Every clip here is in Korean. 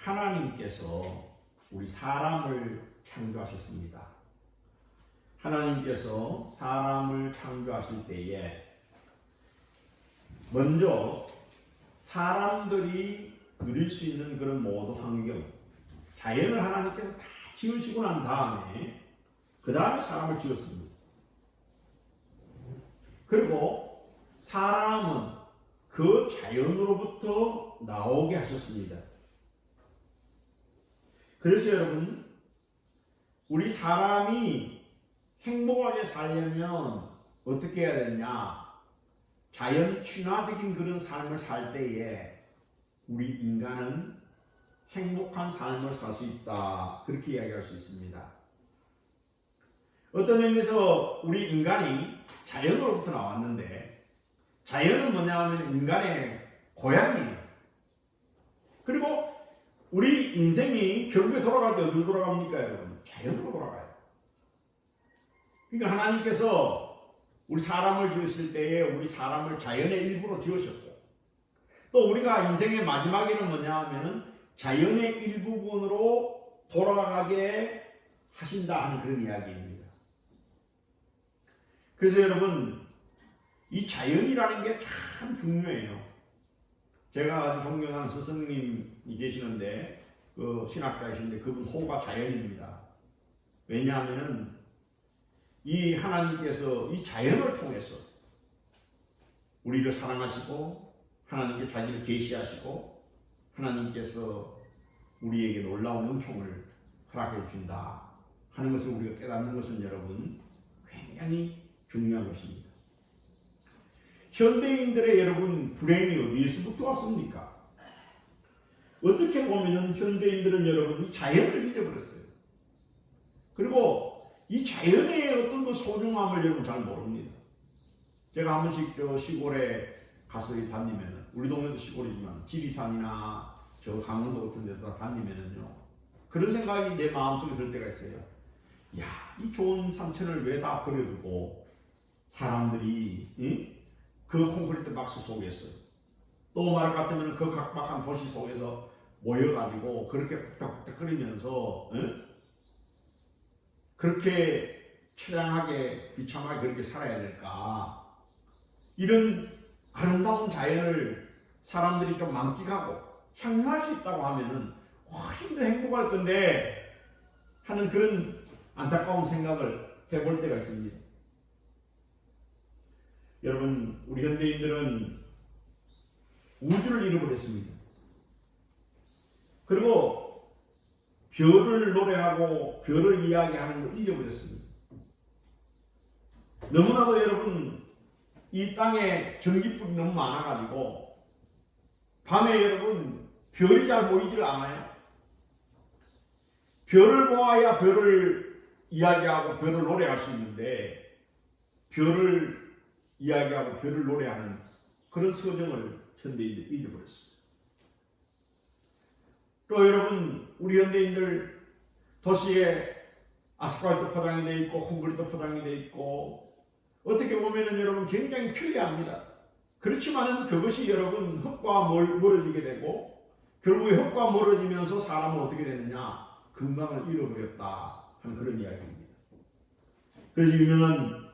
하나님께서 우리 사람을 창조하셨습니다. 하나님께서 사람을 창조하실 때에 먼저 사람들이 누릴 수 있는 그런 모든 환경, 자연을 하나님께서 다 지으시고 난 다음에 그 다음에 사람을 지었습니다. 그리고 사람은 그 자연으로부터 나오게 하셨습니다. 그래서 여러분, 우리 사람이 행복하게 살려면 어떻게 해야 되냐? 자연 친화적인 그런 삶을 살 때에 우리 인간은 행복한 삶을 살 수 있다. 그렇게 이야기할 수 있습니다. 어떤 의미에서 우리 인간이 자연으로부터 나왔는데, 자연은 뭐냐면 인간의 고향이에요. 그리고 우리 인생이 결국에 돌아갈 때 어디로 돌아갑니까, 여러분? 자연으로 돌아가요. 그러니까 하나님께서 우리 사람을 지으실 때에 우리 사람을 자연의 일부로 지으셨고, 또 우리가 인생의 마지막에는 뭐냐 하면은 자연의 일부분으로 돌아가게 하신다 하는 그런 이야기입니다. 그래서 여러분, 이 자연이라는 게 참 중요해요. 제가 아주 존경하는 스승님이 계시는데, 그 신학자이신데 그분 호가 자연입니다. 왜냐하면은 이 하나님께서 이 자연을 통해서 우리를 사랑하시고 하나님께 자기를 계시하시고 하나님께서 우리에게 놀라운 은총을 허락해 준다 하는 것을 우리가 깨닫는 것은 여러분 굉장히 중요한 것입니다. 현대인들의 여러분 불행이 어디에서부터 왔습니까? 어떻게 보면 현대인들은 여러분 이 자연을 잊어버렸어요. 그리고 이 자연의 어떤 그 소중함을 여러분 잘 모릅니다. 제가 한 번씩 저 시골에 가서 다니면, 우리 동네도 시골이지만 지리산이나 저 강원도 같은 데다 다니면은요, 그런 생각이 내 마음속에 들 때가 있어요. 야, 이 좋은 산천을 왜 다 버려두고 사람들이 그 콘크리트 박스 속에서, 또 말 같으면 그 각박한 도시 속에서 모여가지고 그렇게 벅벅거리면서 그렇게 처량하게 비참하게 그렇게 살아야 될까? 이런 아름다운 자연을 사람들이 좀 만끽하고 향유할 수 있다고 하면은 훨씬 더 행복할 건데 하는 그런 안타까운 생각을 해볼 때가 있습니다. 여러분, 우리 현대인들은 우주를 잃어버렸습니다. 그리고 별을 노래하고 별을 이야기하는 걸 잊어버렸습니다. 너무나도 여러분 이 땅에 전기불이 너무 많아가지고 밤에 여러분 별이 잘 보이질 않아요. 별을 보아야 별을 이야기하고 별을 노래할 수 있는데 별을 이야기하고 별을 노래하는 그런 서정을 현대인들이 잊어버렸습니다. 또 여러분, 우리 현대인들 도시에 아스팔트 포장이 되어 있고 콘크리트 포장이 되어 있고 어떻게 보면은 여러분 굉장히 편리합니다. 그렇지만은 그것이 여러분 흙과 멀어지게 되고 결국에 흙과 멀어지면서 사람은 어떻게 되느냐? 건강을 잃어버렸다 하는 그런 이야기입니다. 그래서 유명한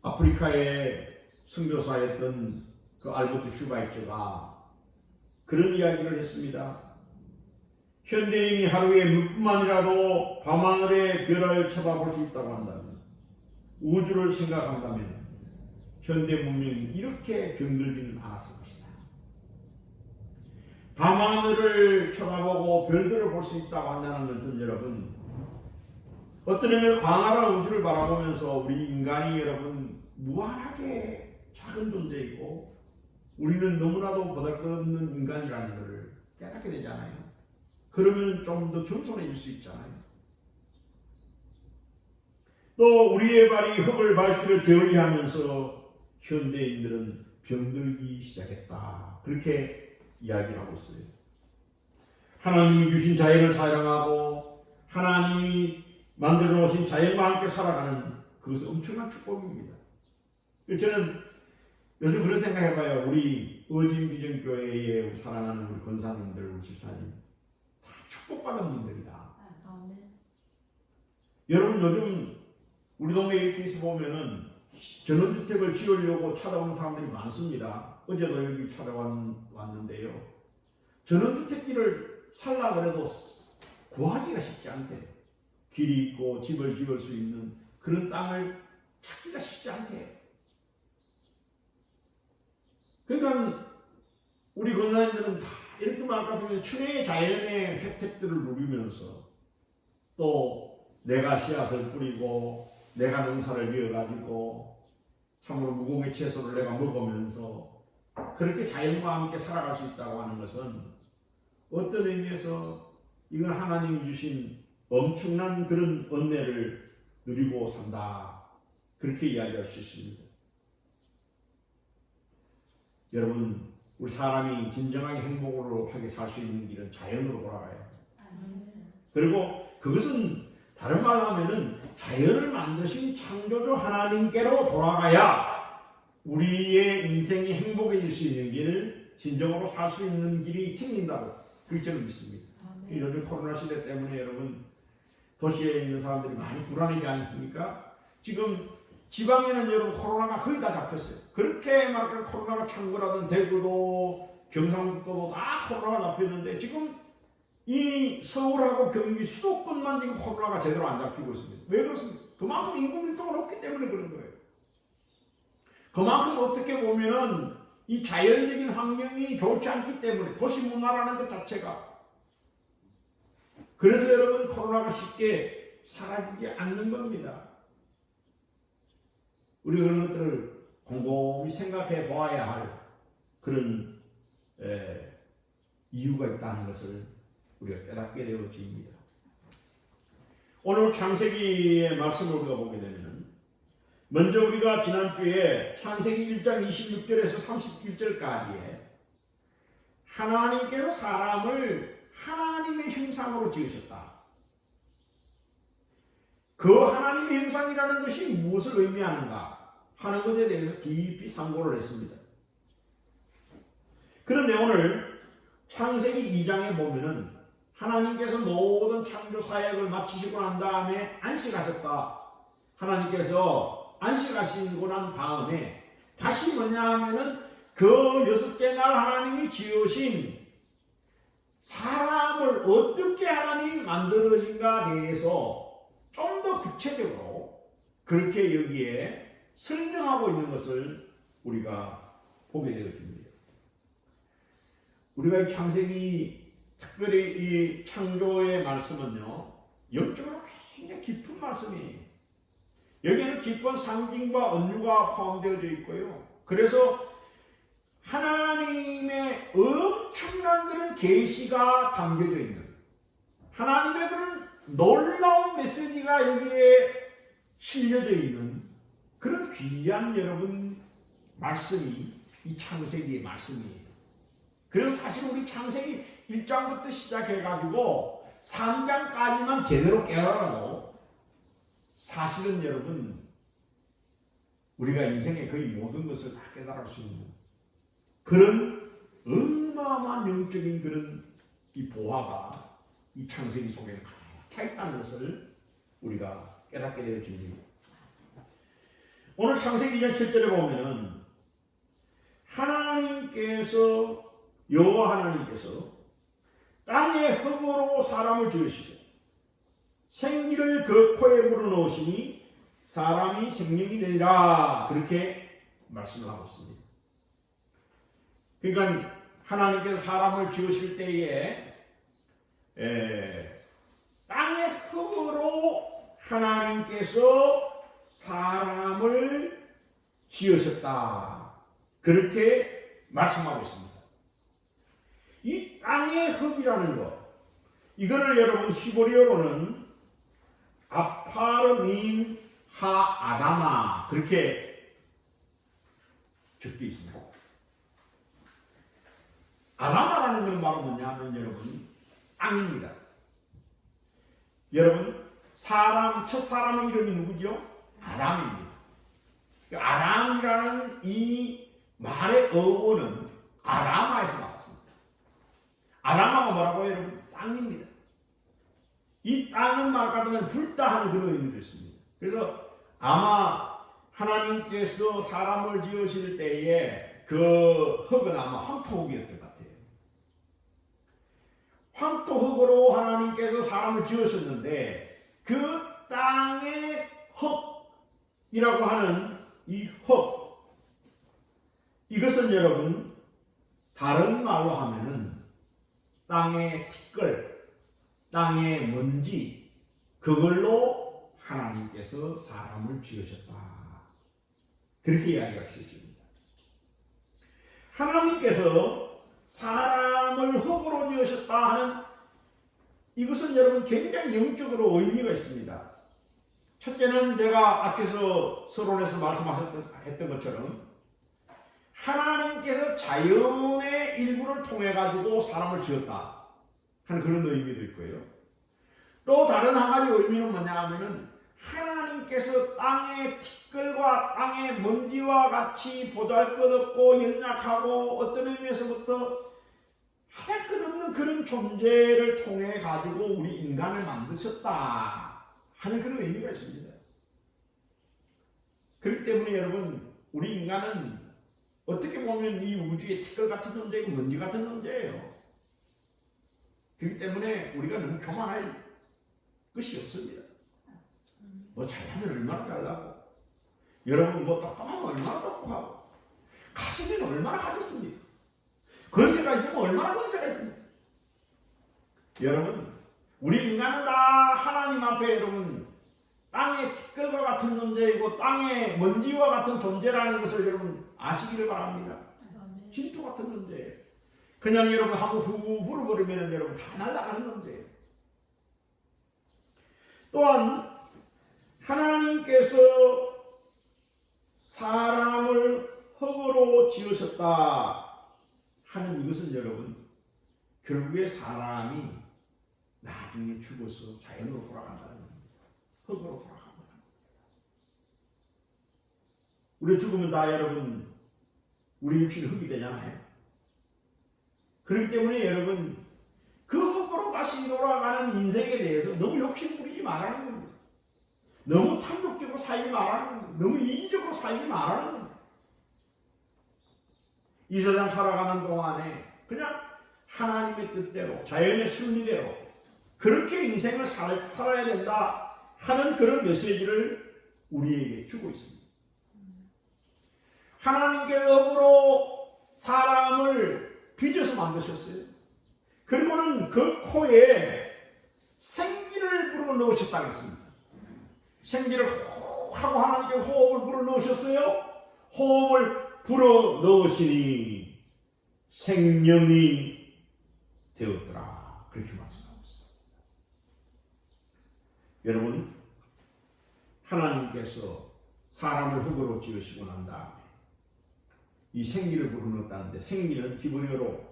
아프리카의 선교사였던 그 알버트 슈바이처가 그런 이야기를 했습니다. 현대인이 하루에 몇 분만이라도 밤하늘의 별을 쳐다볼 수 있다고 한다면, 우주를 생각한다면 현대 문명이 이렇게 병들지는 않았을 것이다. 밤하늘을 쳐다보고 별들을 볼 수 있다고 한다는 것은 여러분 어떤 의미로 광활한 우주를 바라보면서 우리 인간이 여러분 무한하게 작은 존재이고 우리는 너무나도 보잘것없는 인간이라는 것을 깨닫게 되잖아요. 그러면 좀 더 겸손해질 수 있잖아요. 또 우리의 발이 흙을 밟기를 게을리하면서 현대인들은 병들기 시작했다. 그렇게 이야기를 하고 있어요. 하나님이 주신 자연을 사랑하고 하나님이 만들어 놓으신 자연과 함께 살아가는 그것은 엄청난 축복입니다. 저는 요즘 그런 생각 해봐요. 우리 어진비전교회의 사랑하는 우리 권사님들, 우리 집사님, 축복받은 분들이다. 아멘. 여러분 요즘 우리 동네 이렇게 있어 보면은 전원주택을 지으려고 찾아온 사람들이 많습니다. 어제도 여기 찾아왔는데요. 전원주택길을 살라 그래도 구하기가 쉽지 않대요. 길이 있고 집을 지을 수 있는 그런 땅을 찾기가 쉽지 않대요. 그러니까 우리 건강인들은 다 이렇게 말 같으면 천혜의 자연의 혜택들을 누리면서 또 내가 씨앗을 뿌리고 내가 농사를 지어가지고 참으로 무공의 채소를 내가 먹으면서 그렇게 자연과 함께 살아갈 수 있다고 하는 것은 어떤 의미에서 이건 하나님이 주신 엄청난 그런 은혜를 누리고 산다. 그렇게 이야기할 수 있습니다. 여러분, 우리 사람이 진정하게 행복하게 살 수 있는 길은 자연으로 돌아가야 해요. 그리고 그것은 다른 말로 하면은 자연을 만드신 창조주 하나님께로 돌아가야 우리의 인생이 행복해질 수 있는 길을 진정으로 살 수 있는 길이 생긴다고 그렇게 저는 믿습니다. 요즘 코로나 시대 때문에 여러분 도시에 있는 사람들이 많이 불안하지 않습니까? 지금 지방에는 여러분 코로나가 거의 다 잡혔어요. 그렇게 말하면 코로나가 창궐하던 대구도 경상북도도 다 코로나가 잡혔는데 지금 이 서울하고 경기 수도권만 지금 코로나가 제대로 안 잡히고 있습니다. 왜 그렇습니까? 그만큼 인구 밀도가 높기 때문에 그런 거예요. 그만큼 어떻게 보면은 이 자연적인 환경이 좋지 않기 때문에 도시 문화라는 것 자체가 그래서 여러분 코로나가 쉽게 사라지지 않는 겁니다. 우리 그런 것들을 곰곰이 생각해 보아야 할 그런 이유가 있다는 것을 우리가 깨닫게 되어집니다. 오늘 창세기의 말씀을 우리가 보게 되면 먼저 우리가 지난주에 창세기 1장 26절에서 31절까지에 하나님께서 사람을 하나님의 형상으로 지으셨다. 그 하나님의 형상이라는 것이 무엇을 의미하는가 하는 것에 대해서 깊이 상고를 했습니다. 그런데 오늘 창세기 2장에 보면은 하나님께서 모든 창조 사역을 마치시고 난 다음에 안식하셨다. 하나님께서 안식하시고 난 다음에 다시 뭐냐 하면은 그 6째 날 하나님이 지으신 사람을 어떻게 하나님이 만들어진가 대해서 좀 더 구체적으로 그렇게 여기에 설명하고 있는 것을 우리가 보게 되어집니다. 우리가 이 창세기 특별히 이 창조의 말씀은요 영적으로 굉장히 깊은 말씀이에요. 여기에는 깊은 상징과 은유가 포함되어져 있고요. 그래서 하나님의 엄청난 그런 계시가 담겨져 있는 하나님의 그런 놀라운 메시지가 여기에 실려져 있는 그런 귀한 여러분 말씀이 이 창세기의 말씀이에요. 그래서 사실 우리 창세기 1장부터 시작해가지고 3장까지만 제대로 깨달아도 사실은 여러분 우리가 인생의 거의 모든 것을 다 깨달을 수 있는 그런 어마어마한 영적인 그런 이 보화가 이 창세기 속에 가 있다는 것을 우리가 깨닫게 되어집니다. 오늘 창세기 2장 7절에 보면은 여호와 하나님께서 땅의 흙으로 사람을 지으시고 생기를 그 코에 불어넣으시니 사람이 생명이 되리라 그렇게 말씀을 하고 있습니다. 그러니까 하나님께서 사람을 지으실 때에 땅의 흙으로 하나님께서 사람을 지으셨다 그렇게 말씀하고 있습니다. 이 땅의 흙이라는 것 이거를 여러분 히브리어로는 아파르민 하아다마 그렇게 적혀 있습니다. 아다마라는 건 바로 뭐냐면 여러분 땅입니다. 여러분 첫 사람의 이름이 누구죠? 아람입니다. 아람이라는 이 말의 어원은 아라마에서 나왔습니다. 아라마가 뭐라고 해요? 여러분 땅입니다. 이 땅은 말 같으면 불다 하는 그런 의미도 있습니다. 그래서 아마 하나님께서 사람을 지으실 때에 그 흙은 아마 황토흙이었던 것 같아요. 황토흙으로 하나님께서 사람을 지으셨는데 그 땅의 흙이라고 하는 이 흙, 이것은 여러분 다른 말로 하면은 땅의 티끌, 땅의 먼지, 그걸로 하나님께서 사람을 지으셨다. 그렇게 이야기할 수 있습니다. 하나님께서 사람을 흙으로 지으셨다 하는 이것은 여러분 굉장히 영적으로 의미가 있습니다. 첫째는 제가 앞에서 서론에서 말씀하셨던 것처럼 하나님께서 자연의 일부를 통해 가지고 사람을 지었다 하는 그런 의미도 있고요. 또 다른 한 가지 의미는 뭐냐 하면은 하나님께서 땅의 티끌과 땅의 먼지와 같이 보잘것없고 연약하고 어떤 의미에서부터 할 것 없는 그런 존재를 통해 가지고 우리 인간을 만드셨다 하는 그런 의미가 있습니다. 그렇기 때문에 여러분 우리 인간은 어떻게 보면 이 우주의 티끌 같은 존재이고 먼지 같은 존재예요. 그렇기 때문에 우리가 너무 교만할 것이 없습니다. 뭐 잘하면 얼마나 잘나고 여러분 뭐 똑똑하면 얼마나 똑똑하고 가지면 얼마나 가졌습니까? 권세가 있으면 얼마나 권세가 있습니까? 여러분 우리 인간은 다 하나님 앞에 여러분 땅의 티끌과 같은 존재이고 땅의 먼지와 같은 존재라는 것을 여러분 아시기를 바랍니다. 진토 같은 존재예요. 그냥 여러분 한번 후 불어버리면 여러분 다 날아가는 존재예요. 또한 하나님께서 사람을 흙으로 지으셨다 하는 이것은 여러분 결국에 사람이 나중에 죽어서 자연으로 돌아간다는 겁니다. 흙으로 돌아간다. 우리 죽으면 다 여러분 우리 육신이 흙이 되잖아요. 그렇기 때문에 여러분 그 흙으로 다시 돌아가는 인생에 대해서 너무 욕심 부리지 말라는 겁니다. 너무 탐욕적으로 살지 말라는 겁니다. 너무 이기적으로 살지 말라는 겁니다. 이 세상 살아가는 동안에 그냥 하나님의 뜻대로 자연의 순리대로 그렇게 인생을 살아야 된다 하는 그런 메시지를 우리에게 주고 있습니다. 하나님께서 흙으로 사람을 빚어서 만드셨어요. 그리고는 그 코에 생기를 불어넣으셨다고 했습니다. 생기를 하고 하나님께 호흡을 불어넣으셨어요. 호흡을 불어넣으시니 생명이 되었더라. 그렇게 말씀하고 있습니다. 여러분 하나님께서 사람을 흙으로 지으시고 난 다음에 이 생기를 불어넣었다는데 생기는 히브리어로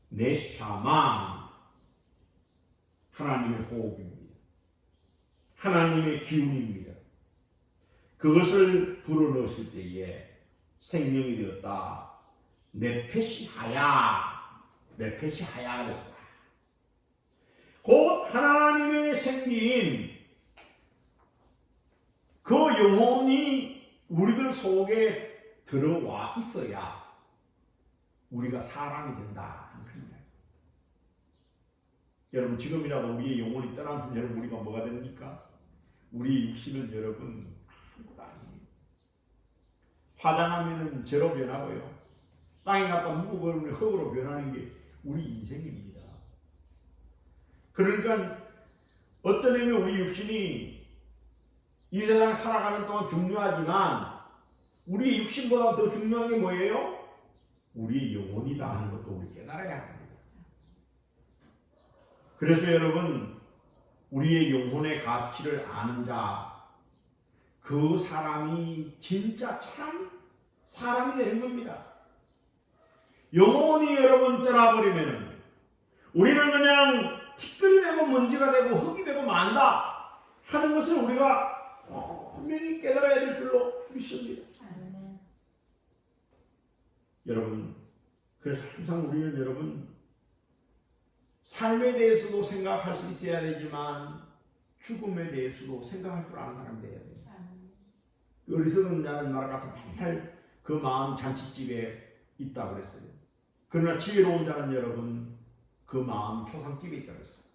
네샤마 하나님의 호흡입니다. 하나님의 기운입니다. 그것을 불어넣었을 때에 생명이 되었다. 네페시 하야가 되었다. 곧 하나님의 생긴 그 영혼이 우리들 속에 들어와 있어야 우리가 사람이 된다. 여러분 지금이라도 우리의 영혼이 떠나면 여러분 우리가 뭐가 됩니까? 우리 육신은 여러분 아무것도 아니에요. 화장하면 저로 변하고요. 땅에 갖다 묵어버리면 흙으로 변하는 게 우리 인생입니다. 그러니까 어떤 의미 우리 육신이 이 세상 살아가는 동안 중요하지만 우리 육신보다 더 중요한 게 뭐예요? 우리 영혼이다 하는 것도 우리 깨달아야 합니다. 그래서 여러분 우리의 영혼의 가치를 아는 자, 그 사람이 진짜 참 사람이 되는 겁니다. 영혼이 여러분 떠나버리면 우리는 그냥 티끌이 되고 먼지가 되고 흙이 되고 만다 하는 것을 우리가 분명히 깨달아야 될 줄로 믿습니다. 여러분 그래서 항상 우리는 여러분 삶에 대해서도 생각할 수 있어야 되지만 죽음에 대해서도 생각할 줄 아는 사람이 돼야 돼요. 어리석은 자는 말아가서 맨날 그 마음 잔치집에 있다 그랬어요. 그러나 지혜로운 자는 여러분 그 마음 초상집에 있다 그랬어요.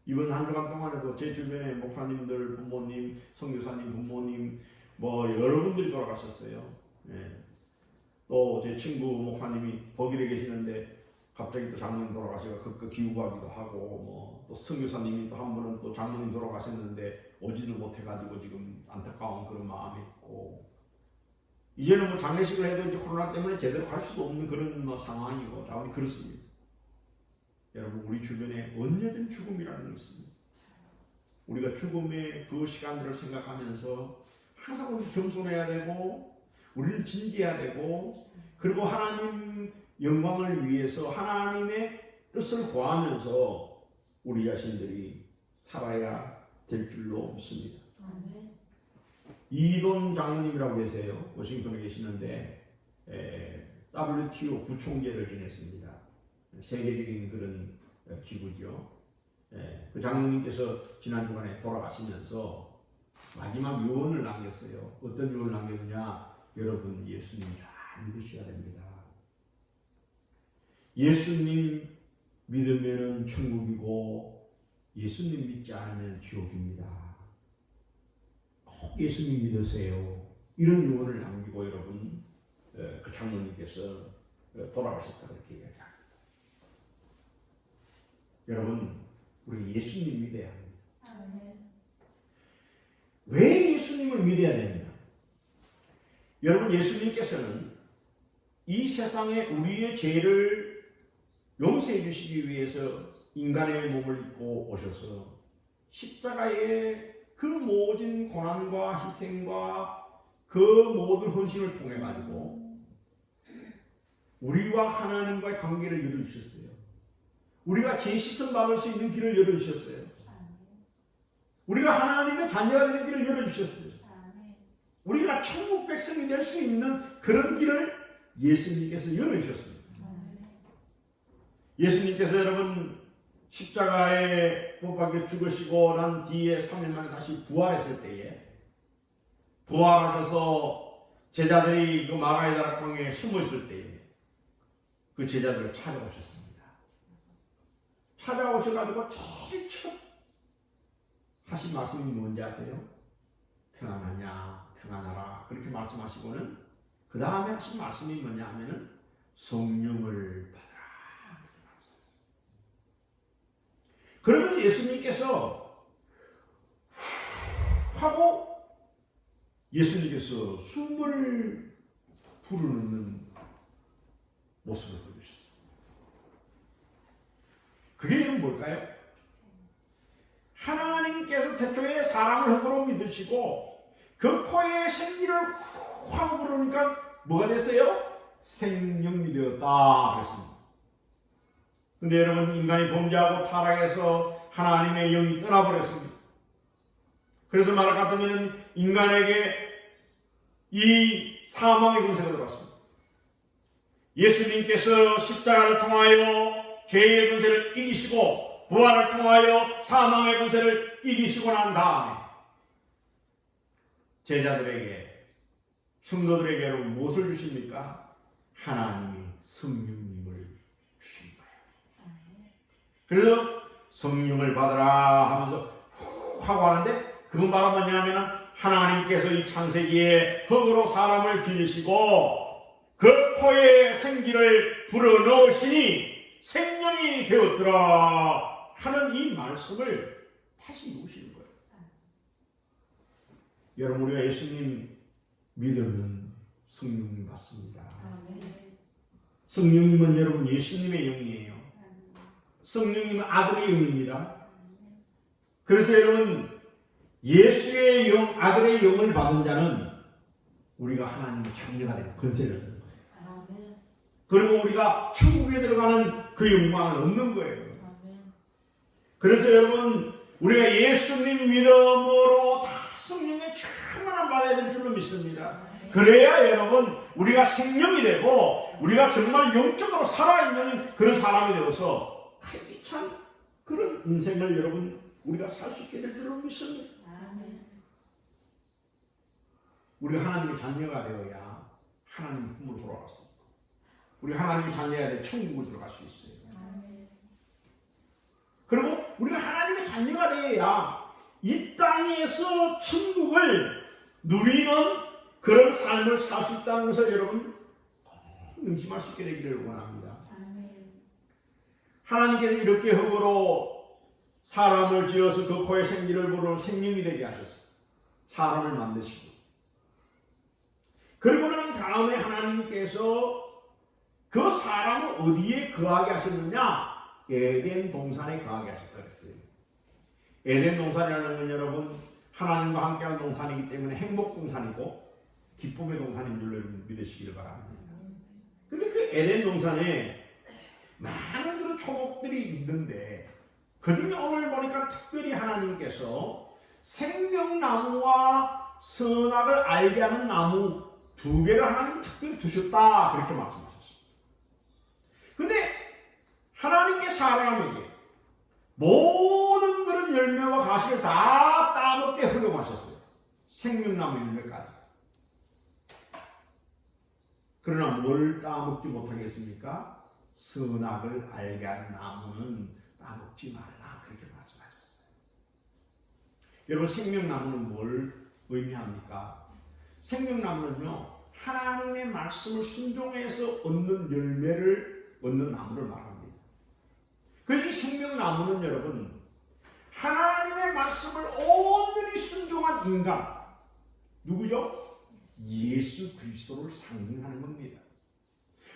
이번 한 주간 동안에도 제 주변에 목사님들, 부모님, 선교사님, 부모님 뭐 여러분들이 돌아가셨어요. 예. 또 제 친구 목사님이 독일에 계시는데 갑자기 또 장모님 돌아가시고 그 기우하기도 하고 뭐 또 선교사님이 또 한 분은 또 장모님 돌아가셨는데 오지를 못해가지고 지금 안타까운 그런 마음이 있고 이제는 뭐 장례식을 해도 이제 코로나 때문에 제대로 갈 수도 없는 그런 뭐 상황이고 자원이 그렇습니다. 여러분 우리 주변에 언제든 죽음이라는 게 있습니다. 우리가 죽음의 그 시간들을 생각하면서 항상 우리 겸손해야 되고 우리는 진지해야 되고 그리고 하나님 영광을 위해서 하나님의 뜻을 구하면서 우리 자신들이 살아야 될 줄로 믿습니다. 이돈 장로님이라고 계세요. 워싱턴에 계시는데 WTO 구총제를 지냈습니다. 세계적인 그런 기구죠. 그 장로님께서 지난주간에 돌아가시면서 마지막 유언을 남겼어요. 어떤 유언을 남겼느냐? 여러분 예수님 잘 믿으셔야 됩니다. 예수님 믿으면 천국이고 예수님 믿지 않으면 지옥입니다. 꼭 예수님 믿으세요. 이런 유언을 남기고 여러분 그 장로님께서 돌아가셨다 그렇게 이야기합니다. 여러분 우리 예수님 믿어야 합니다. 왜 예수님을 믿어야 되느냐? 여러분 예수님께서는 이 세상에 우리의 죄를 용서해 주시기 위해서 인간의 몸을 입고 오셔서 십자가의 그 모든 고난과 희생과 그 모든 헌신을 통해 가지고 우리와 하나님과의 관계를 열어주셨어요. 우리가 죄 씻음 받을 수 있는 길을 열어주셨어요. 우리가 하나님의 자녀가 되는 길을 열어주셨어요. 우리가 천국 백성이 될 수 있는 그런 길을 예수님께서 열어주셨습니다. 예수님께서 여러분 십자가에 못 박혀 죽으시고 난 뒤에 3일 만에 다시 부활했을 때에 부활하셔서 제자들이 그 마가의 다락방에 숨어 있을 때에 그 제자들을 찾아오셨습니다. 찾아오셔가지고 제일 첫 하신 말씀이 뭔지 아세요? 평안하냐, 평안하라 그렇게 말씀하시고는 그 다음에 하신 말씀이 뭐냐 하면은 성령을 받아라 그렇게 말씀하셨어요. 그러면서 예수님께서 하고 예수님께서 숨을 불어넣는 모습을 보여주셨어요. 그게 뭘까요? 하나님께서 태초에 사람을 흙으로 믿으시고 그 코에 생기를 확 불으니까 뭐가 됐어요? 생명이 되었다 그랬습니다. 근데 여러분 인간이 범죄하고 타락해서 하나님의 영이 떠나버렸습니다. 그래서 말을 같으면 인간에게 이 사망의 권세가 들어왔습니다. 예수님께서 십자가를 통하여 죄의 권세를 이기시고 부활을 통하여 사망의 권세를 이기시고 난 다음에 제자들에게 성도들에게 여러분 무엇을 주십니까? 하나님이 성령님을 주신 거예요. 그래서 성령을 받으라 하면서 하고 하는데 그건 바로 뭐냐면 하나님께서 이 창세기에 흙으로 사람을 지으시고 그 코에 생기를 불어넣으시니 생명이 되었더라 하는 이 말씀을 다시 누시는 거예요. 여러분 우리가 예수님 믿으면 성령님 받습니다. 성령님은 여러분 예수님의 영이에요. 성령님은 아들의 영입니다. 그래서 여러분 예수의 영, 아들의 영을 받은 자는 우리가 하나님의 자녀가 되는 권세를 얻는 거예요. 그리고 우리가 천국에 들어가는 그 영광을 얻는 거예요. 그래서 여러분 우리가 예수님 믿음으로 다 성령의 충만함 받아야 될 줄로 믿습니다. 그래야 여러분 우리가 생명이 되고 우리가 정말 영적으로 살아있는 그런 사람이 되어서 활기찬 그런 인생을 여러분 우리가 살 수 있게 될 줄로 믿습니다. 우리가 하나님의 자녀가 되어야 하나님 품으로 돌아갔습니다. 우리 하나님의 자녀가 되어 천국을 들어갈 수 있어요. 그리고 우리가 하나님의 자녀가 되어야 이 땅에서 천국을 누리는 그런 삶을 살 수 있다는 것을 여러분 꼭 명심할 수 있게 되기를 원합니다. 하나님께서 이렇게 흙으로 사람을 지어서 그 코에 생기를 불어 생명이 되게 하셨어요. 사람을 만드시고. 그리고 난 다음에 하나님께서 그 사람을 어디에 거하게 하셨느냐? 에덴 동산에 거하게 하셨다 그랬어요. 에덴 동산이라는 건 여러분 하나님과 함께하는 동산이기 때문에 행복 동산이고 기쁨의 동산인 줄로 믿으시길 바랍니다. 근데 그 에덴 동산에 많은 그런 초목들이 있는데 그중에 오늘 보니까 특별히 하나님께서 생명나무와 선악을 알게 하는 나무 두 개를 하나님 특별히 두셨다 그렇게 말씀하셨습니다. 근데 하나님께 사람에게 모든 그런 열매와 가시를 다 따먹게 허용하셨어요. 생명나무 열매까지. 그러나 뭘 따먹지 못하겠습니까? 선악을 알게 하는 나무는 따먹지 말라 그렇게 말씀하셨어요. 여러분 생명나무는 뭘 의미합니까? 생명나무는요 하나님의 말씀을 순종해서 얻는 열매를 얻는 나무를 말합니다. 그래서 생명나무는 여러분 하나님의 말씀을 온전히 순종한 인간 누구죠? 예수 그리스도를 상징하는 겁니다.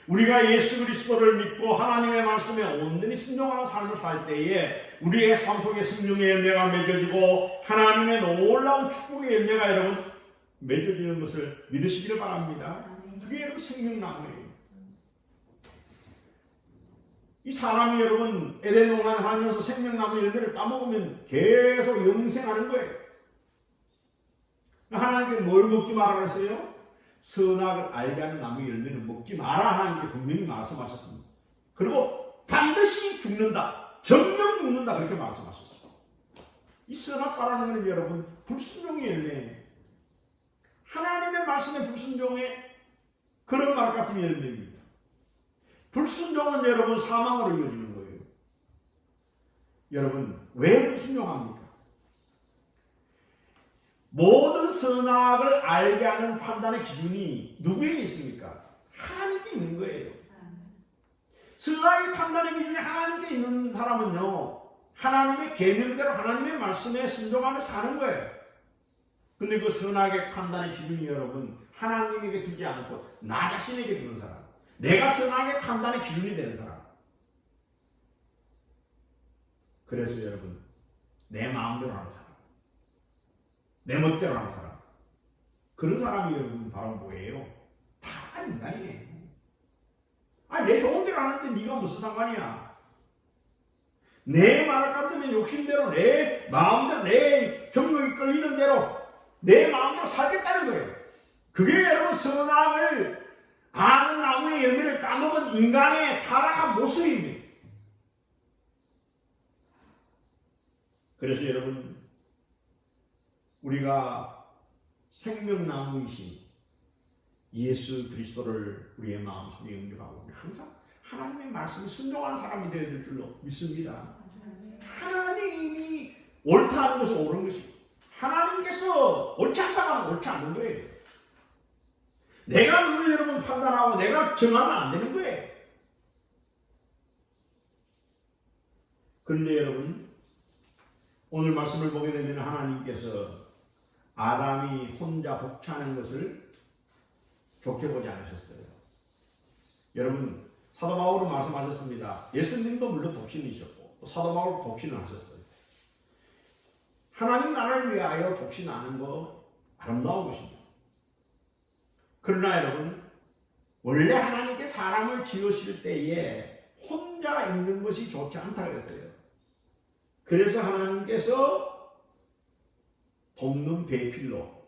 우리가 예수 그리스도를 믿고 하나님의 말씀에 온전히 순종하는 삶을 살 때에 우리의 삶 속에 성령의 열매가 맺어지고 하나님의 놀라운 축복의 열매가 여러분 맺어지는 것을 믿으시기를 바랍니다. 그게 여러분 생명나무예요. 이 사람이 여러분 에덴 동산에 살면서 생명나무 열매를 따먹으면 계속 영생하는 거예요. 하나님께 뭘 먹지 말라 그랬어요? 선악을 알게 하는 나무 열매는 먹지 마라 하나님께 분명히 말씀하셨습니다. 그리고 반드시 죽는다. 정령 죽는다. 그렇게 말씀하셨어요. 이 선악과라는 것은 여러분 불순종의 열매예요. 하나님의 말씀에 불순종의 그런 말 같은 열매입니다. 불순종은 여러분 사망으로 이어지는 거예요. 여러분 왜 불순종합니까? 모든 선악을 알게 하는 판단의 기준이 누구에게 있습니까? 하나님께 있는 거예요. 선악의 판단의 기준이 하나님께 있는 사람은요 하나님의 계명대로 하나님의 말씀에 순종하며 사는 거예요. 근데 그 선악의 판단의 기준이 여러분 하나님에게 두지 않고 나 자신에게 두는 사람, 내가 선악의 판단의 기준이 되는 사람. 그래서 여러분 내 마음대로 하는 사람, 내 멋대로 하는 사람, 그런 사람이 여러분 바로 뭐예요? 다 인간이에요. 아니 내 좋은 대로 하는데 네가 무슨 상관이야? 내 말 같으면 욕심대로 내 마음대로 내 정욕이 끌리는 대로 내 마음대로 살겠다는 거예요. 그게 여러분 선악을 아는 나무의 열매를 따먹은 인간의 타락한 모습입니다. 그래서 여러분 우리가 생명나무이신 예수 그리스도를 우리의 마음속에 영접하고 항상 하나님의 말씀에 순종하는 사람이 되어야 될 줄로 믿습니다. 하나님이 옳다는 것은 옳은 것이고 하나님께서 옳지 않다고 하면 옳지 않는 거예요. 내가 그걸 여러분 판단하고 내가 정하면 안 되는 거예요. 그런데 여러분 오늘 말씀을 보게 되면 하나님께서 아담이 혼자 독차하는 것을 좋게 보지 않으셨어요. 여러분 사도 바울은 말씀하셨습니다. 예수님도 물론 독신이셨고 또 사도 바울도 독신을 하셨어요. 하나님 나라를 위하여 독신하는 거 아름다운 것입니다. 그러나 여러분 원래 하나님께 사람을 지으실 때에 혼자 있는 것이 좋지 않다 그랬어요. 그래서 하나님께서 돕는 배필로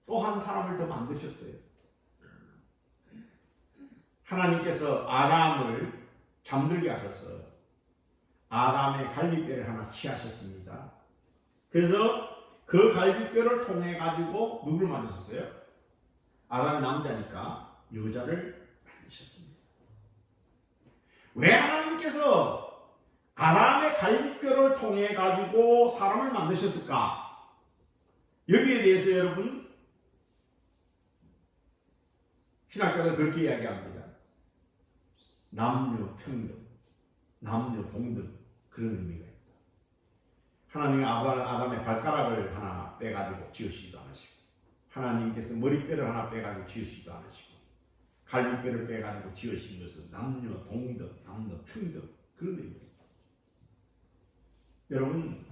또 한 사람을 더 만드셨어요. 하나님께서 아담을 잠들게 하셔서 아담의 갈비뼈를 하나 취하셨습니다. 그래서 그 갈비뼈를 통해 가지고 누구를 만드셨어요? 아담이 남자니까 여자를 만드셨습니다. 왜 하나님께서 아담의 갈비뼈를 통해 가지고 사람을 만드셨을까? 여기에 대해서 여러분 신학자가 그렇게 이야기합니다. 남녀 평등, 남녀 동등 그런 의미가 있다. 하나님이 아담의 발가락을 하나 빼가지고 지으시지도 않으시고 하나님께서 머리뼈를 하나 빼가지고 지으시지도 않으시고 갈비뼈를 빼가지고 지으신 것은 남녀 동등, 남녀 평등 그런 의미입니다. 여러분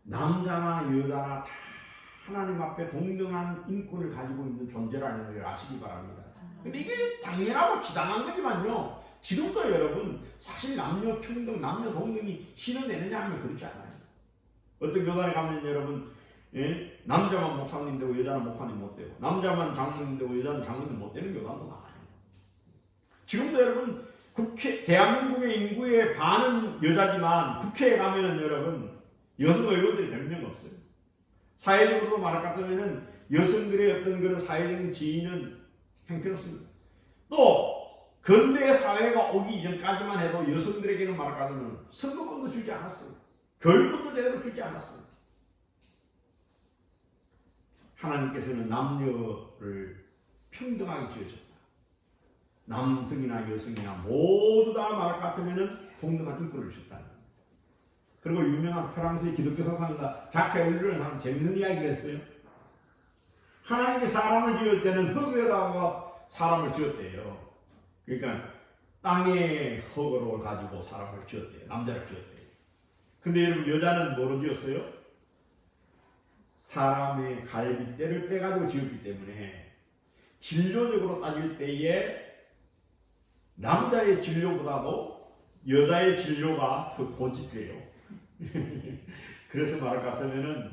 남자나 여자나 다 하나님 앞에 동등한 인권을 가지고 있는 존재라는 걸 아시기 바랍니다. 근데 이게 당연하고 지당한 거지만요. 지금도 여러분 사실 남녀 평등, 남녀 동등이 실현되느냐 하면 그렇지 않아요. 어떤 교단에 가면 여러분 남자만 목사님 되고 여자는 목사님 못 되고 남자만 장로님 되고 여자는 장로님 못 되는 교단도 많아요. 지금도 여러분 대한민국의 인구의 반은 여자지만 국회에 가면은 여러분 여성 의원들이 몇 명 없어요. 사회적으로 말할 것 같으면 여성들의 어떤 그런 사회적인 지위는 형편없습니다. 또 근대 사회가 오기 이전까지만 해도 여성들에게는 말할 것 같으면 선거권도 주지 않았어요. 교육권도 제대로 주지 않았어요. 하나님께서는 남녀를 평등하게 지으셨다. 남성이나 여성이나 모두 다 말할 것 같으면 동등한 인권을 주셨다. 그리고 유명한 프랑스의 기독교 사상가 자크 엘르는 한 재밌는 이야기를 했어요. 하나님께 사람을 지을 때는 흙에다가 사람을 지었대요. 그러니까 땅의 흙으로 가지고 사람을 지었대요. 남자를 지었대요. 근데 여러분 여자는 뭐로 지었어요? 사람의 갈비뼈를 빼가지고 지었기 때문에 진료적으로 따질 때에 남자의 진료보다도 여자의 진료가 더 고집해요. 그래서 말할 것 같으면은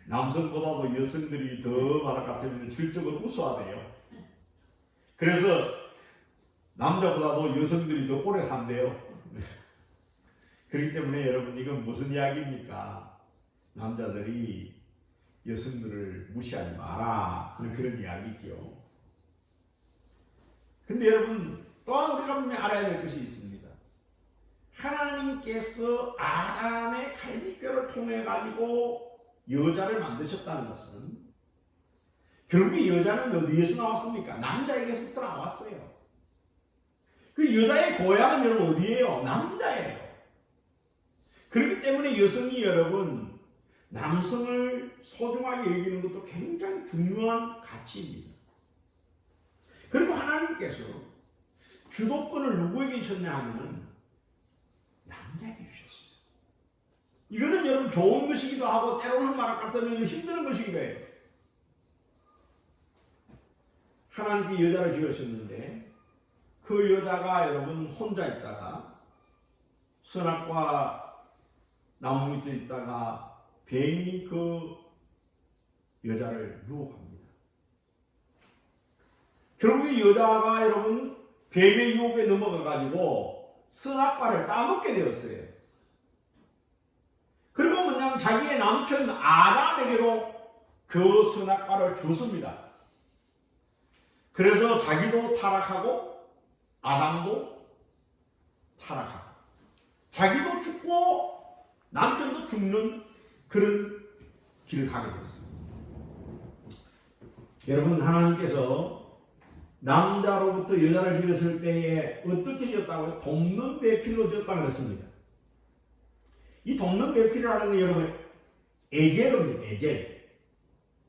남성보다도 여성들이 더 말할 것 같으면 질적으로 우수하대요. 그래서 남자보다도 여성들이 더 오래 산대요. 그렇기 때문에 여러분 이건 무슨 이야기입니까? 남자들이 여성들을 무시하지 마라 하는 그런 이야기죠. 근데 여러분 또한 우리가 알아야 될 것이 있습니다. 하나님께서 아담의 갈비뼈를 통해 가지고 여자를 만드셨다는 것은 결국 여자는 어디에서 나왔습니까? 남자에게서부터 나왔어요. 그 여자의 고향은 여러분 어디예요? 남자예요. 그렇기 때문에 여성이 여러분 남성을 소중하게 여기는 것도 굉장히 중요한 가치입니다. 그리고 하나님께서 주도권을 누구에게 주셨냐 하면은 남자에게 주셨어요. 이거는 여러분 좋은 것이기도 하고 때로는 말할 것 같으면 힘든 것이기도 해요. 하나님께 여자를 지으셨는데 그 여자가 여러분 혼자 있다가 선악과 나무 밑에 있다가 뱀이 그 여자를 유혹합니다. 결국에 여자가 여러분 뱀의 유혹에 넘어가가지고 선악과를 따먹게 되었어요. 그리고 뭐냐면 자기의 남편 아담에게로 그 선악과를 줬습니다. 그래서 자기도 타락하고 아담도 타락하고 자기도 죽고 남편도 죽는 그런 길을 가게 됐습니다. 여러분 하나님께서 남자로부터 여자를 지었을 때에 어떻게 지었다고요? 돕는 배필로 지었다고 그랬습니다. 이 돕는 배필이라는 건 여러분 에겔입니다. 에겔.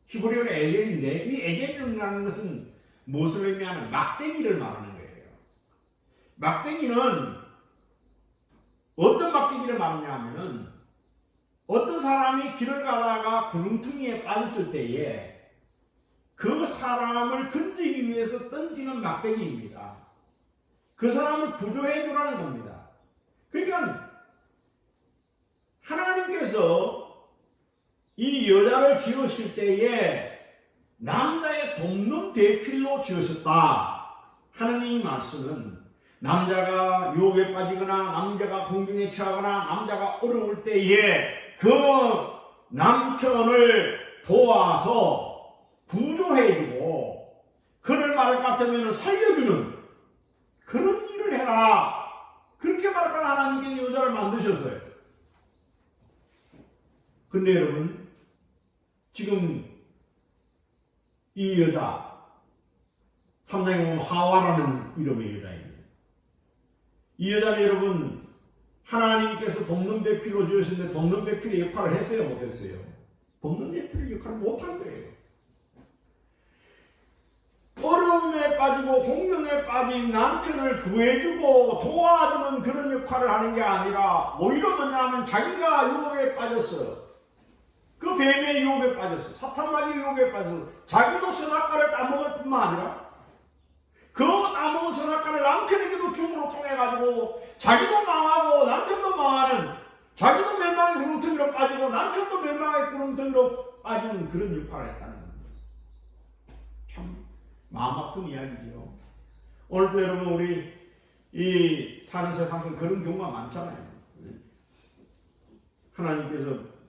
히브리어는 에겔인데 이 에겔이라는 것은 무엇을 의미하면 막대기를 말하는 거예요. 막대기는 어떤 막대기를 말하냐 하면은 어떤 사람이 길을 가다가 구렁텅이에 빠졌을 때에 그 사람을 건지기 위해서 던지는 막대기입니다. 그 사람을 구조해 주라는 겁니다. 그러니까 하나님께서 이 여자를 지으실 때에 남자의 돕는 대필로 지으셨다 하는 이 말씀은 남자가 유혹에 빠지거나 남자가 공경에 처하거나 남자가 어려울 때에 그 남편을 도와서 구조해주고 그를 말할 것 같으면 살려주는 그런 일을 해라. 그렇게 말할 하나님께 여자를 만드셨어요. 근데 여러분 지금 이 여자 3장에 보면 하와라는 이름의 여자입니다. 이 여자는 여러분 하나님께서 돕는 배필로 지으셨는데 돕는 배필의 역할을 했어요? 못했어요? 돕는 배필의 역할을 못한 거예요. 어려움에 빠지고 공경에 빠진 남편을 구해주고 도와주는 그런 역할을 하는 게 아니라 오히려 뭐냐면 자기가 유혹에 빠졌어요. 그 뱀의 유혹에 빠졌어. 사탄마귀의 유혹에 빠졌어. 자기도 선악과를 따먹을 뿐만 아니라 그 따먹은 선악과를 남편에게도 줌으로 통해가지고 자기도 망하고 남편도 망하는, 자기도 멸망의 구렁텅이로 빠지고 남편도 멸망의 구렁텅이로 빠지는 그런 역할을 했다는 겁니다. 참 마음 아픈 이야기죠. 오늘도 여러분 우리 이 사는 세상에 그런 경우가 많잖아요. 하나님께서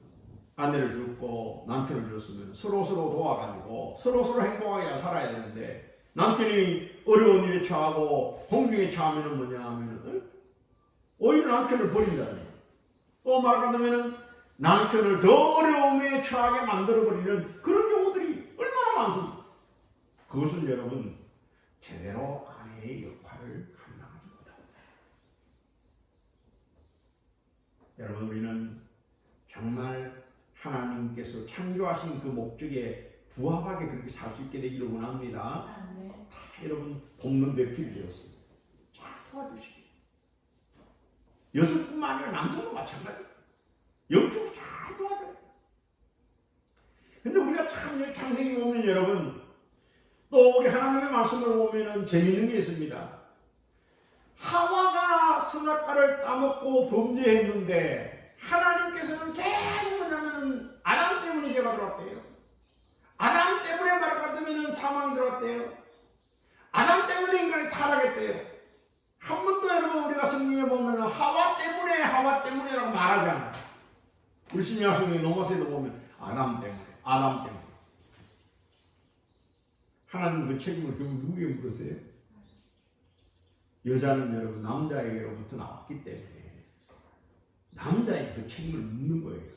아내를 줬고 남편을 줬으면 서로 도와가지고 서로 행복하게 살아야 되는데 남편이 어려운 일에 처하고 공경에 처하면 뭐냐 하면 오히려 남편을 버린다는 또 말하자면 남편을 더 어려움에 처하게 만들어버리는 그런 경우들이 얼마나 많습니까? 그것은 여러분 제대로 아내의 역할을 감당하지 못합니다. 여러분 우리는 정말 하나님께서 창조하신 그 목적에 부합하게 그렇게 살 수 있게 되기를 원합니다. 다 여러분 돕는 배필이 되었습니다. 잘 도와주시기. 여성뿐만 아니라 남성도 마찬가지예요. 영적으로 잘 도와줘요. 근데 우리가 참 창세기 보면 여러분 또 우리 하나님의 말씀을 보면은 재미있는 게 있습니다. 하와가 선악과를 따먹고 범죄했는데 하나님께서는 계속 뭐냐면 아담 때문에 죄가 들어왔대요. 아담 때문에 말할 것 같으면 사망이 들어왔대요. 아담 때문에 인간이 타락했대요. 한 번도 여러분 우리가 성경에 보면 하와 때문에라고 말하지 않아요. 우리 신약 성경 로마서에도 보면 아담 때문에. 하나님 그 책임을 결국 누구에게 물으세요? 여자는 여러분 남자에게로부터 나왔기 때문에 남자에게 그 책임을 묻는 거예요.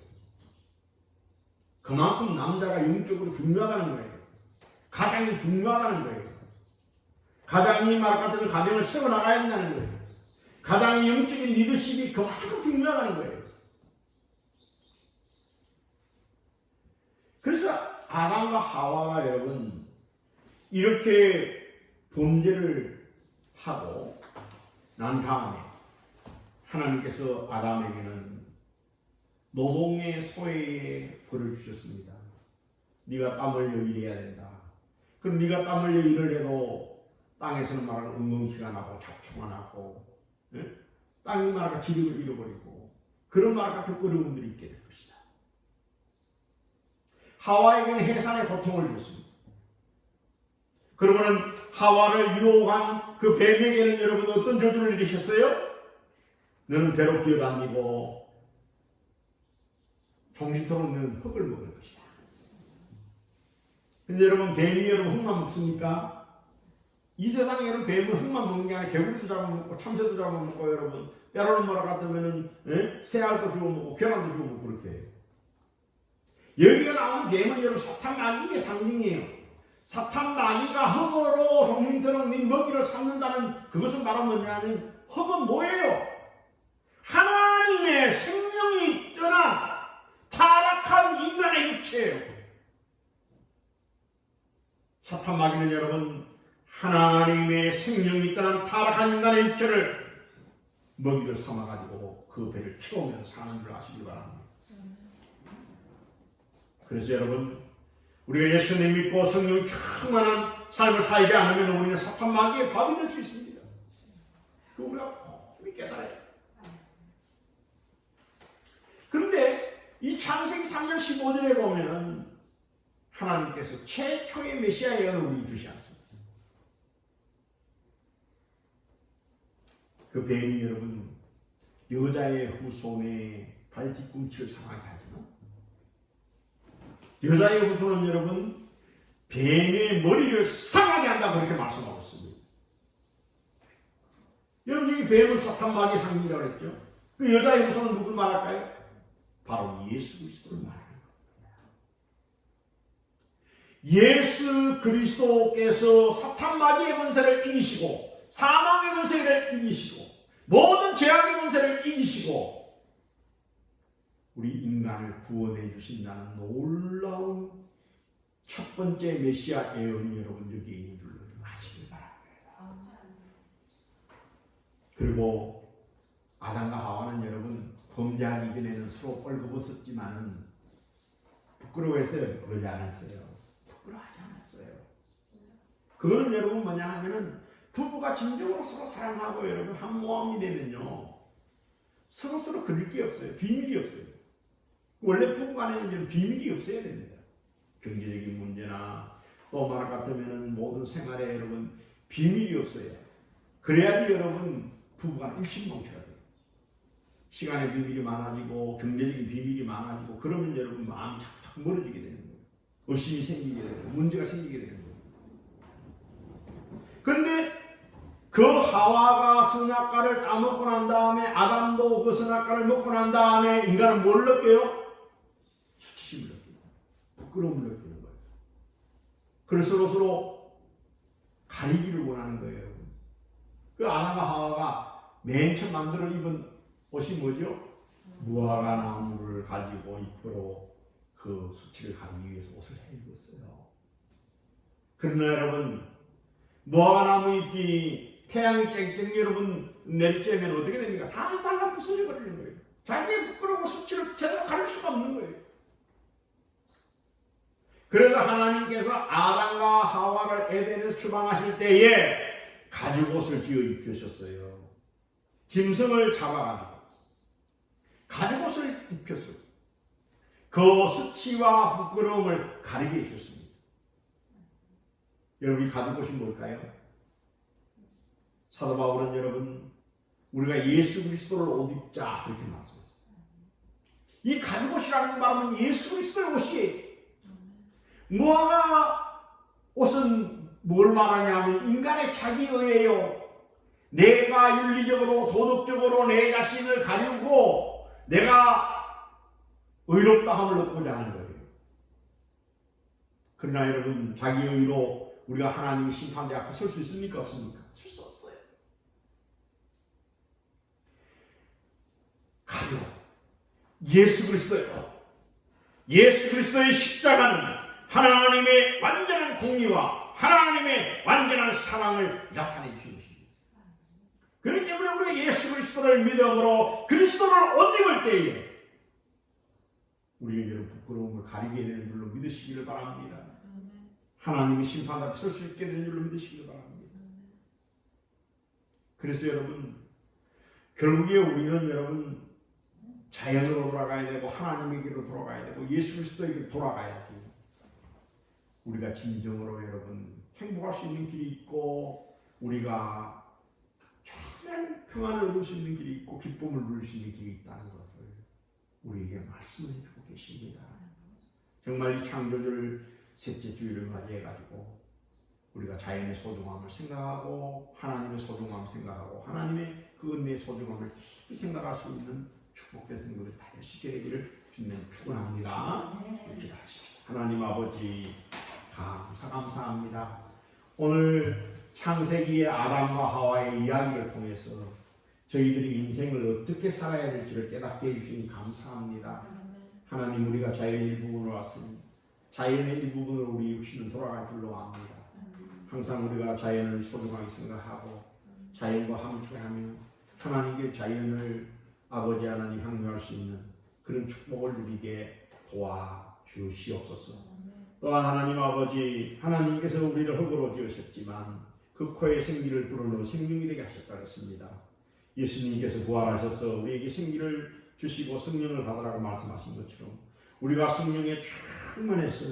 그만큼 남자가 영적으로 중요하다는 거예요. 가장이 중요하다는 거예요. 가장이 말 같은 가정을 세워나가야 된다는 거예요. 가장의 영적인 리더십이 그만큼 중요하다는 거예요. 그래서 아담과 하와가 여러분 이렇게 범죄를 하고 난 다음에 하나님께서 아담에게는 노동의 소외의 벌을 주셨습니다. 네가 땀 흘려 일해야 된다. 그럼 네가 땀 흘려 일을 해도 땅에서는 말하는 엉겅퀴가 나고 잡초가 나고 땅이 말하는 지력을 잃어버리고 그런 말 같은 어려움들이 있게 될 것이다. 하와에게는 해산의 고통을 줬습니다. 그러면은 하와를 유혹한 그 뱀에게는 여러분 어떤 저주를 내리셨어요? 너는 배로 기어다니고 정신토록 너는 흙을 먹을 것이다. 근데 여러분 뱀이 여러분 흙만 먹습니까? 이 세상에 여러분 뱀은 흙만 먹는 게 아니라 개구리도 잡아먹고 참새도 잡아먹고 여러분 때로는 뭐라 같으면은 새알도 주워먹고 계란도 주워먹고 그렇게 해요. 여기가 나오는 뱀은 여러분 사탄 마귀의 상징이에요. 사탄 마귀가 흙으로 정신토록 네 먹이를 삼는다는 그것은 바로 뭐냐면 흙은 뭐예요? 하나님의 생명이 떠난 타락한 인간의 육체예요. 사탄 마귀는 여러분 하나님의 생명이 떠난 타락한 인간의 육체를 먹이를 삼아가지고 그 배를 채우면서 사는 줄 아시기 바랍니다. 그래서 여러분 우리가 예수님 믿고 성령 충만한 삶을 살지 않으면 우리는 사탄 마귀의 밥이 될 수 있습니다. 그 우리가 꼭 깨달아야 해요. 그런데 이 창세기 3장 15절에 보면은 하나님께서 최초의 메시아의 언을 우리 주시 않습니다. 그 뱀이 여러분 여자의 후손의 발뒤꿈치를 상하게 하지만 여자의 후손은 여러분 뱀의 머리를 상하게 한다고 그렇게 말씀하고 있습니다. 여러분 이 뱀은 사탄 마귀의 상징이라고 했죠. 그 여자의 후손은 누굴 말할까요? 바로 예수 그리스도를 말합니다. 예수 그리스도께서 사탄 마귀의 권세를 이기시고 사망의 권세를 이기시고 모든 죄악의 권세를 이기시고 우리 인간을 구원해 주신다는 놀라운 첫 번째 메시아 예언이 여러분 여기에 있는 줄로 아시길 바랍니다. 그리고 아담과 하와는 여러분 범죄하기 전에는 서로 뻘거벗었지만은 부끄러워했어요? 그러지 않았어요. 부끄러워하지 않았어요. 그거는 여러분 뭐냐 하면은 부부가 진정으로 서로 사랑하고 여러분 한 모함이 되면요 서로 그릴 게 없어요. 비밀이 없어요. 원래 부부간에는 비밀이 없어야 됩니다. 경제적인 문제나 또 말 같으면 모든 생활에 여러분 비밀이 없어요. 그래야지 여러분 부부간 일심동체가 돼요. 시간의 비밀이 많아지고 경제적인 비밀이 많아지고 그러면 여러분 마음이 자꾸 멀어지게 되는 거예요. 의심이 생기게 되고 문제가 생기게 되는 거예요. 그런데 그 하와가 선악과를 따먹고 난 다음에 아담도 그 선악과를 먹고 난 다음에 인간은 뭘 느껴요? 수치심을 느끼고 부끄러움을 느끼는 거예요. 그래서 서로 가리기를 원하는 거예요. 그 아담과 하와가 맨 처음 만들어 입은 옷이 뭐죠? 무화과 나무를 가지고 잎으로 그 수치를 가리기 위해서 옷을 해 입었어요. 그러나 여러분 무화과 나무 잎이 태양이 쨍쨍 여러분 내리쬐면 어떻게 됩니까? 다 말라 부서져 버리는 거예요. 자기의 부끄러운 수치를 제대로 가릴 수가 없는 거예요. 그래서 하나님께서 아담과 하와를 에덴에서 추방하실 때에 가죽옷을 지어 입히셨어요. 짐승을 잡아가지고 가죽옷을 입혔어요. 그 수치와 부끄러움을 가리게 해주셨습니다. 여러분 이 가죽옷이 뭘까요? 사도 바울은 여러분 우리가 예수 그리스도를 옷 입자 그렇게 말씀했어요. 이 가죽옷이라는 말은 예수 그리스도의 옷이에요. 무화과 옷은 뭘 말하냐면 인간의 자기의예요. 내가 윤리적으로 도덕적으로 내 자신을 가리고 내가 의롭다함을 얻고자 하는 거예요. 그러나 여러분 자기의로 우리가 하나님의 심판대 앞에 설 수 있습니까? 없습니까? 설 수 없어요. 가려 예수 그리스도요. 예수 그리스도의 십자가는 하나님의 완전한 공의와 하나님의 완전한 사랑을 나타내 주신 것입니다. 그렇기 때문에 우리가 예수 그리스도를 믿음으로 그리스도를 옷 입을 때에 우리에게는 부끄러움을 가리게 되는 줄로 믿으시기를 바랍니다. 하나님의 심판 앞에 설 수 있게 되는 줄로 믿으시기를 바랍니다. 그래서 여러분 결국에 우리는 여러분 자연으로 돌아가야 되고 하나님에게로 돌아가야 되고 예수 그리스도에게로 돌아가야지 우리가 진정으로 여러분 행복할 수 있는 길이 있고 우리가 정말 평안을 얻을 수 있는 길이 있고 기쁨을 누릴 수 있는 길이 있다는 것을 우리에게 말씀해 주고 계십니다. 정말 이 창조절 셋째 주일을 맞이해가지고 우리가 자연의 소중함을 생각하고 하나님의 소중함을 생각하고 하나님의 그 은혜의 소중함을 깊이 생각할 수 있는 축복된 생각을 다 할 수 있게 되기를 주님 축원합니다. 기도하십시오. 하나님 아버지 감사합니다. 오늘 창세기의 아담과 하와의 이야기를 통해서 저희들이 인생을 어떻게 살아야 될지를 깨닫게 해주시니 감사합니다. 하나님 우리가 자연의 일부분으로 왔습니다. 자연의 일부분으로 우리 육신은 돌아갈 줄로 압니다. 항상 우리가 자연을 소중하게 생각하고 자연과 함께하며 하나님께 자연을 아버지 하나님 향유할 수 있는 그런 축복을 누리게 도와주시옵소서. 또한 하나님 아버지 하나님께서 우리를 흙으로 지으셨지만 그 코에 생기를 불어넣어 생명이 되게 하셨다 했습니다. 예수님께서 부활하셔서 우리에게 생기를 주시고 성령을 받으라고 말씀하신 것처럼 우리가 성령에 충만해서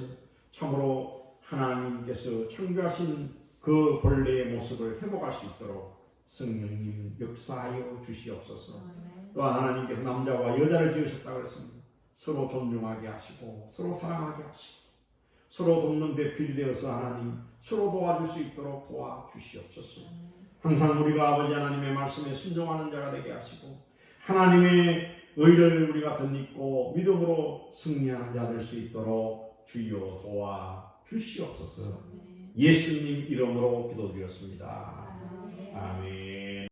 참으로 하나님께서 창조하신 그 본래의 모습을 회복할 수 있도록 성령님 역사하여 주시옵소서. 또한 하나님께서 남자와 여자를 지으셨다고 했습니다. 서로 존중하게 하시고 서로 사랑하게 하시고 서로 돕는 배필이 되어서 하나님 서로 도와줄 수 있도록 도와주시옵소서. 항상 우리가 아버지 하나님의 말씀에 순종하는 자가 되게 하시고 하나님의 의를 우리가 덧입고 믿음으로 승리하는 자 될 수 있도록 주여 도와주시옵소서. 예수님 이름으로 기도드렸습니다. 아멘.